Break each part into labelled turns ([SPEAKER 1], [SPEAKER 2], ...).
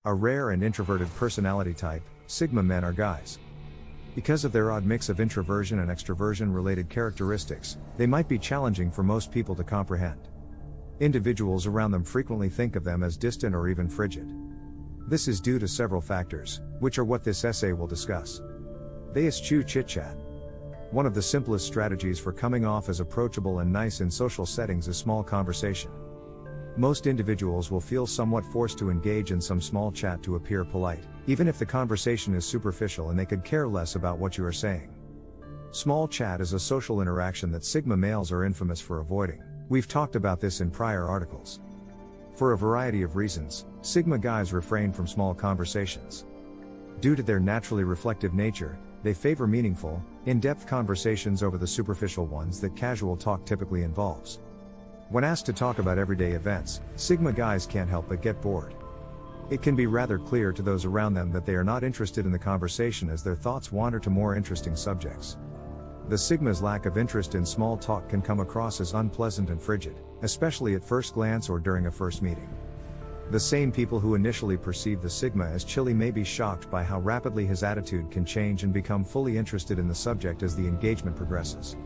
[SPEAKER 1] A rare and introverted personality type, Sigma men are guys. Because of their odd mix of introversion and extroversion related characteristics, they might be challenging for most people to comprehend. Individuals around them frequently think of them as distant or even frigid. This is due to several factors, which are what this essay will discuss. They eschew chit-chat. One of the simplest strategies for coming off as approachable and nice in social settings is small conversation. Most individuals will feel somewhat forced to engage in some small chat to appear polite, even if the conversation is superficial and they could care less about what you are saying. Small chat is a social interaction that Sigma males are infamous for avoiding. We've talked about this in prior articles. For a variety of reasons, Sigma guys refrain from small conversations. Due to their naturally reflective nature, they favor meaningful, in-depth conversations over the superficial ones that casual talk typically involves. When asked to talk about everyday events, Sigma guys can't help but get bored. It can be rather clear to those around them that they are not interested in the conversation as their thoughts wander to more interesting subjects. The Sigma's lack of interest in small talk can come across as unpleasant and frigid, especially at first glance or during a first meeting. The same people who initially perceive the Sigma as chilly may be shocked by how rapidly his attitude can change and become fully interested in the subject as the engagement progresses.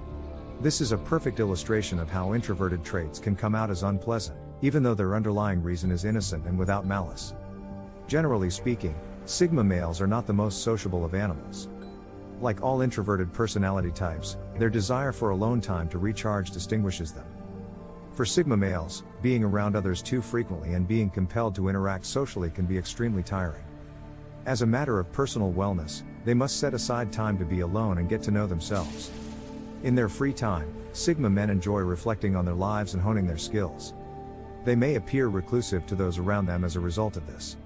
[SPEAKER 1] This is a perfect illustration of how introverted traits can come out as unpleasant, even though their underlying reason is innocent and without malice. Generally speaking, Sigma males are not the most sociable of animals. Like all introverted personality types, their desire for alone time to recharge distinguishes them. For Sigma males, being around others too frequently and being compelled to interact socially can be extremely tiring. As a matter of personal wellness, they must set aside time to be alone and get to know themselves. In their free time, Sigma men enjoy reflecting on their lives and honing their skills. They may appear reclusive to those around them as a result of this.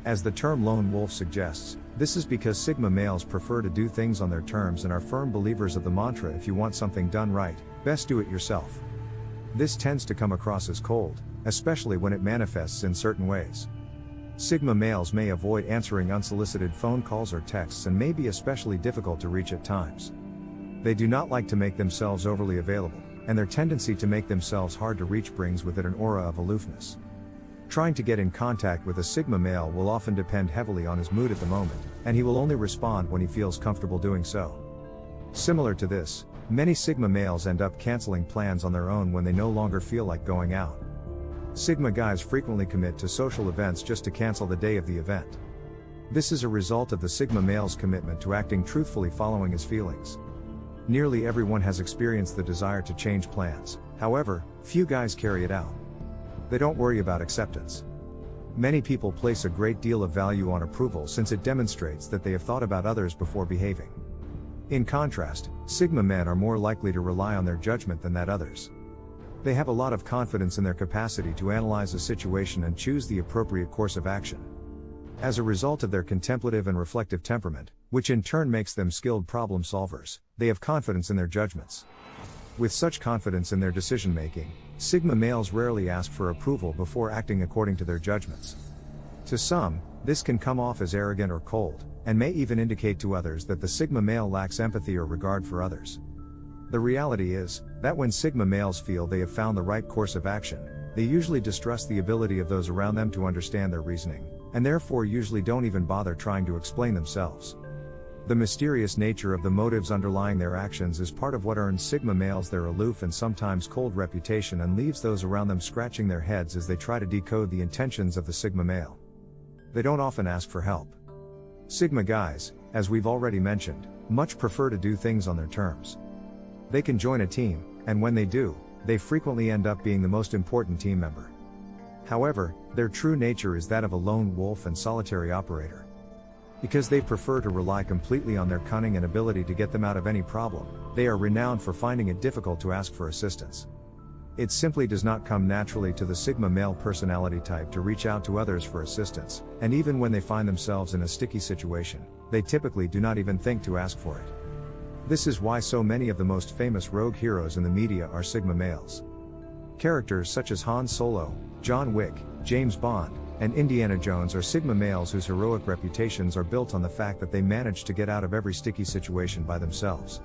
[SPEAKER 1] As the term lone wolf suggests, this is because Sigma males prefer to do things on their terms and are firm believers of the mantra, if you want something done right, best do it yourself. This tends to come across as cold, especially when it manifests in certain ways. Sigma males may avoid answering unsolicited phone calls or texts and may be especially difficult to reach at times. They do not like to make themselves overly available, and their tendency to make themselves hard to reach brings with it an aura of aloofness. Trying to get in contact with a Sigma male will often depend heavily on his mood at the moment, and he will only respond when he feels comfortable doing so. Similar to this, many Sigma males end up canceling plans on their own when they no longer feel like going out. Sigma guys frequently commit to social events just to cancel the day of the event. This is a result of the Sigma male's commitment to acting truthfully following his feelings. Nearly everyone has experienced the desire to change plans, however, few guys carry it out. They don't worry about acceptance. Many people place a great deal of value on approval since it demonstrates that they have thought about others before behaving. In contrast, Sigma men are more likely to rely on their judgment than that others. They have a lot of confidence in their capacity to analyze a situation and choose the appropriate course of action. As a result of their contemplative and reflective temperament, which in turn makes them skilled problem solvers, they have confidence in their judgments. With such confidence in their decision-making, Sigma males rarely ask for approval before acting according to their judgments. To some, this can come off as arrogant or cold, and may even indicate to others that the Sigma male lacks empathy or regard for others. The reality is, that when Sigma males feel they have found the right course of action, they usually distrust the ability of those around them to understand their reasoning, and therefore usually don't even bother trying to explain themselves. The mysterious nature of the motives underlying their actions is part of what earns Sigma males their aloof and sometimes cold reputation and leaves those around them scratching their heads as they try to decode the intentions of the Sigma male. They don't often ask for help. Sigma guys, as we've already mentioned, much prefer to do things on their terms. They can join a team, and when they do, they frequently end up being the most important team member. However, their true nature is that of a lone wolf and solitary operator. Because they prefer to rely completely on their cunning and ability to get them out of any problem, they are renowned for finding it difficult to ask for assistance. It simply does not come naturally to the Sigma male personality type to reach out to others for assistance, and even when they find themselves in a sticky situation, they typically do not even think to ask for it. This is why so many of the most famous rogue heroes in the media are Sigma males. Characters such as Han Solo, John Wick, James Bond, and Indiana Jones are Sigma males whose heroic reputations are built on the fact that they manage to get out of every sticky situation by themselves.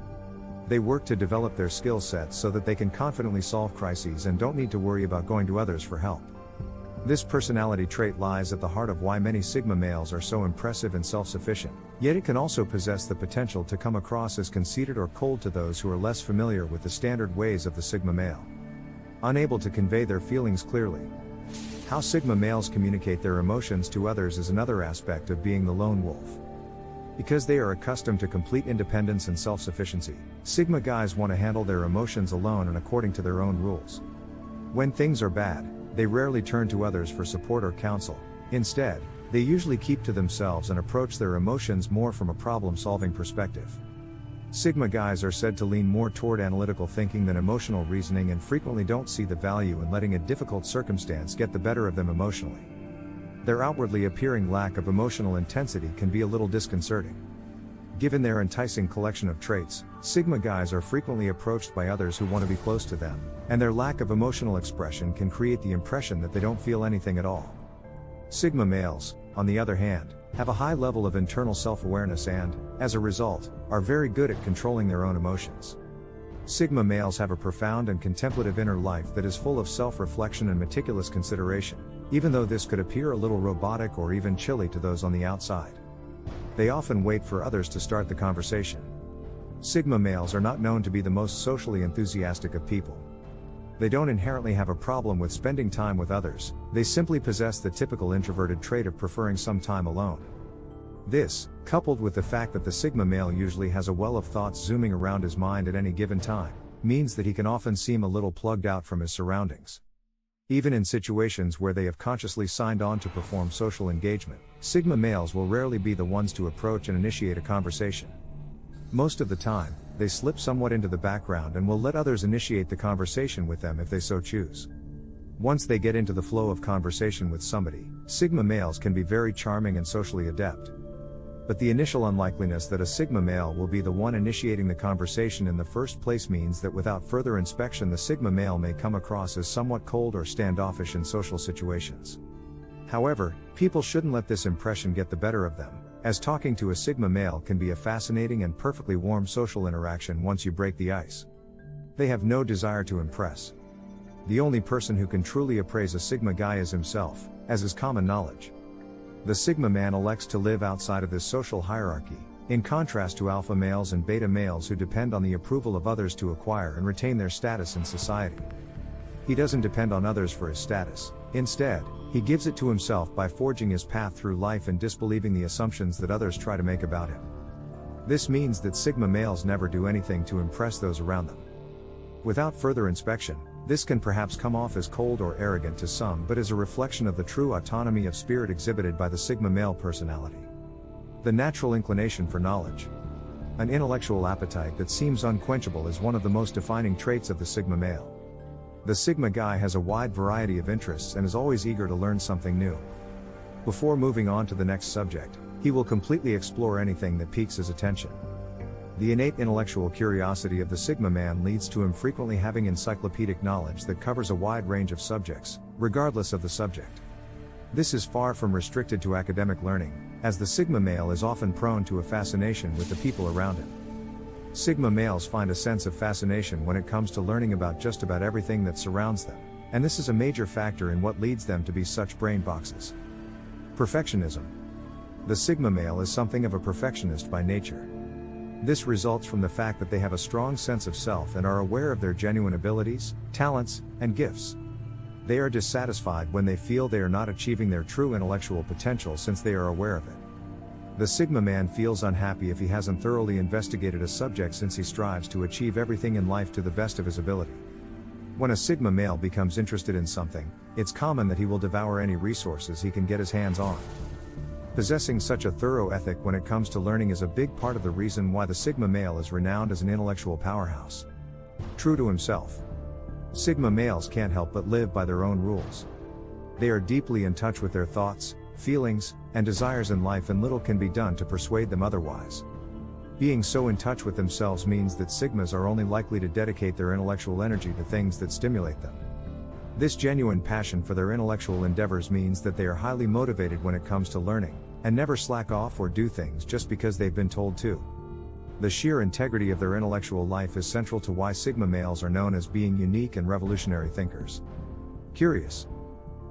[SPEAKER 1] They work to develop their skill sets so that they can confidently solve crises and don't need to worry about going to others for help. This personality trait lies at the heart of why many Sigma males are so impressive and self-sufficient, yet it can also possess the potential to come across as conceited or cold to those who are less familiar with the standard ways of the Sigma male. Unable to convey their feelings clearly. How Sigma males communicate their emotions to others is another aspect of being the lone wolf. Because they are accustomed to complete independence and self-sufficiency, Sigma guys want to handle their emotions alone and according to their own rules. When things are bad, they rarely turn to others for support or counsel. Instead, they usually keep to themselves and approach their emotions more from a problem-solving perspective. Sigma guys are said to lean more toward analytical thinking than emotional reasoning and frequently don't see the value in letting a difficult circumstance get the better of them emotionally. Their outwardly appearing lack of emotional intensity can be a little disconcerting. Given their enticing collection of traits, Sigma guys are frequently approached by others who want to be close to them, and their lack of emotional expression can create the impression that they don't feel anything at all. Sigma males, on the other hand, have a high level of internal self-awareness and, as a result, are very good at controlling their own emotions. Sigma males have a profound and contemplative inner life that is full of self-reflection and meticulous consideration, even though this could appear a little robotic or even chilly to those on the outside. They often wait for others to start the conversation. Sigma males are not known to be the most socially enthusiastic of people. They don't inherently have a problem with spending time with others, they simply possess the typical introverted trait of preferring some time alone. This, coupled with the fact that the Sigma male usually has a well of thoughts zooming around his mind at any given time, means that he can often seem a little plugged out from his surroundings. Even in situations where they have consciously signed on to perform social engagement, Sigma males will rarely be the ones to approach and initiate a conversation. Most of the time, they slip somewhat into the background and will let others initiate the conversation with them if they so choose. Once they get into the flow of conversation with somebody, Sigma males can be very charming and socially adept. But the initial unlikeliness that a Sigma male will be the one initiating the conversation in the first place means that without further inspection the Sigma male may come across as somewhat cold or standoffish in social situations. However, people shouldn't let this impression get the better of them, as talking to a Sigma male can be a fascinating and perfectly warm social interaction once you break the ice. They have no desire to impress. The only person who can truly appraise a Sigma guy is himself, as is common knowledge. The Sigma man elects to live outside of this social hierarchy, in contrast to alpha males and beta males who depend on the approval of others to acquire and retain their status in society. He doesn't depend on others for his status. Instead, he gives it to himself by forging his path through life and disbelieving the assumptions that others try to make about him. This means that Sigma males never do anything to impress those around them. Without further inspection, this can perhaps come off as cold or arrogant to some, but is a reflection of the true autonomy of spirit exhibited by the Sigma male personality. The natural inclination for knowledge. An intellectual appetite that seems unquenchable is one of the most defining traits of the Sigma male. The Sigma guy has a wide variety of interests and is always eager to learn something new. Before moving on to the next subject, he will completely explore anything that piques his attention. The innate intellectual curiosity of the Sigma man leads to him frequently having encyclopedic knowledge that covers a wide range of subjects, regardless of the subject. This is far from restricted to academic learning, as the Sigma male is often prone to a fascination with the people around him. Sigma males find a sense of fascination when it comes to learning about just about everything that surrounds them, and this is a major factor in what leads them to be such brain boxes. Perfectionism. The Sigma male is something of a perfectionist by nature. This results from the fact that they have a strong sense of self and are aware of their genuine abilities, talents, and gifts. They are dissatisfied when they feel they are not achieving their true intellectual potential since they are aware of it. The Sigma man feels unhappy if he hasn't thoroughly investigated a subject since he strives to achieve everything in life to the best of his ability. When a Sigma male becomes interested in something, it's common that he will devour any resources he can get his hands on. Possessing such a thorough ethic when it comes to learning is a big part of the reason why the Sigma male is renowned as an intellectual powerhouse. True to himself. Sigma males can't help but live by their own rules. They are deeply in touch with their thoughts, feelings, and desires in life, and little can be done to persuade them otherwise. Being so in touch with themselves means that Sigmas are only likely to dedicate their intellectual energy to things that stimulate them. This genuine passion for their intellectual endeavors means that they are highly motivated when it comes to learning, and never slack off or do things just because they've been told to. The sheer integrity of their intellectual life is central to why Sigma males are known as being unique and revolutionary thinkers. Curious.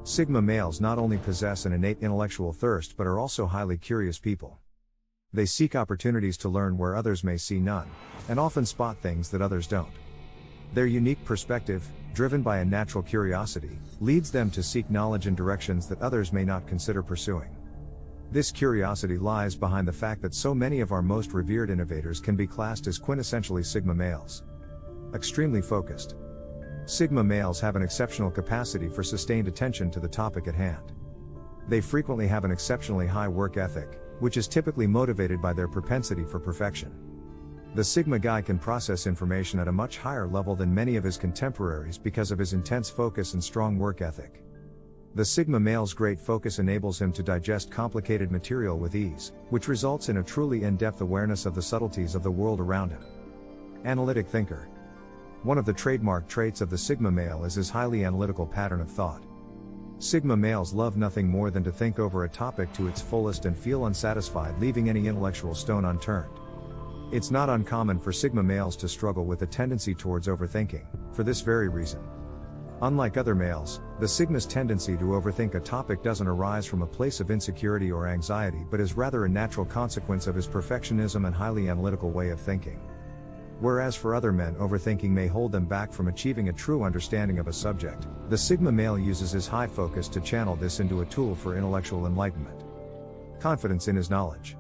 [SPEAKER 1] Sigma males not only possess an innate intellectual thirst but are also highly curious people. They seek opportunities to learn where others may see none, and often spot things that others don't. Their unique perspective, driven by a natural curiosity, leads them to seek knowledge in directions that others may not consider pursuing. This curiosity lies behind the fact that so many of our most revered innovators can be classed as quintessentially Sigma males. Extremely focused. Sigma males have an exceptional capacity for sustained attention to the topic at hand. They frequently have an exceptionally high work ethic, which is typically motivated by their propensity for perfection. The Sigma guy can process information at a much higher level than many of his contemporaries because of his intense focus and strong work ethic. The Sigma male's great focus enables him to digest complicated material with ease, which results in a truly in-depth awareness of the subtleties of the world around him. Analytic thinker. One of the trademark traits of the Sigma male is his highly analytical pattern of thought. Sigma males love nothing more than to think over a topic to its fullest and feel unsatisfied leaving any intellectual stone unturned. It's not uncommon for Sigma males to struggle with a tendency towards overthinking, for this very reason. Unlike other males, the Sigma's tendency to overthink a topic doesn't arise from a place of insecurity or anxiety but is rather a natural consequence of his perfectionism and highly analytical way of thinking. Whereas for other men overthinking may hold them back from achieving a true understanding of a subject, the Sigma male uses his high focus to channel this into a tool for intellectual enlightenment. Confidence in his knowledge.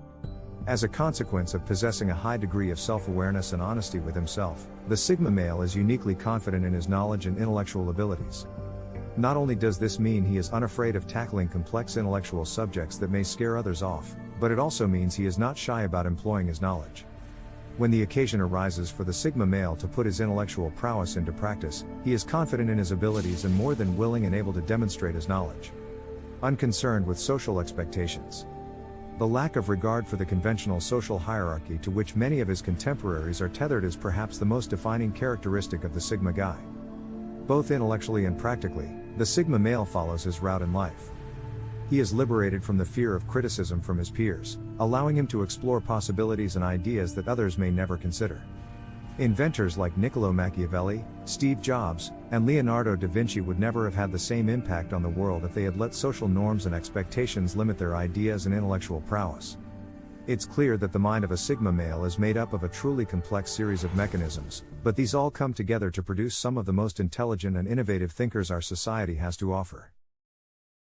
[SPEAKER 1] As a consequence of possessing a high degree of self-awareness and honesty with himself, the Sigma male is uniquely confident in his knowledge and intellectual abilities. Not only does this mean he is unafraid of tackling complex intellectual subjects that may scare others off, but it also means he is not shy about employing his knowledge. When the occasion arises for the Sigma male to put his intellectual prowess into practice, he is confident in his abilities and more than willing and able to demonstrate his knowledge. Unconcerned with social expectations. The lack of regard for the conventional social hierarchy to which many of his contemporaries are tethered is perhaps the most defining characteristic of the Sigma guy. Both intellectually and practically, the Sigma male follows his route in life. He is liberated from the fear of criticism from his peers, allowing him to explore possibilities and ideas that others may never consider. Inventors like Niccolo Machiavelli, Steve Jobs, and Leonardo da Vinci would never have had the same impact on the world if they had let social norms and expectations limit their ideas and intellectual prowess. It's clear that the mind of a Sigma male is made up of a truly complex series of mechanisms, but these all come together to produce some of the most intelligent and innovative thinkers our society has to offer.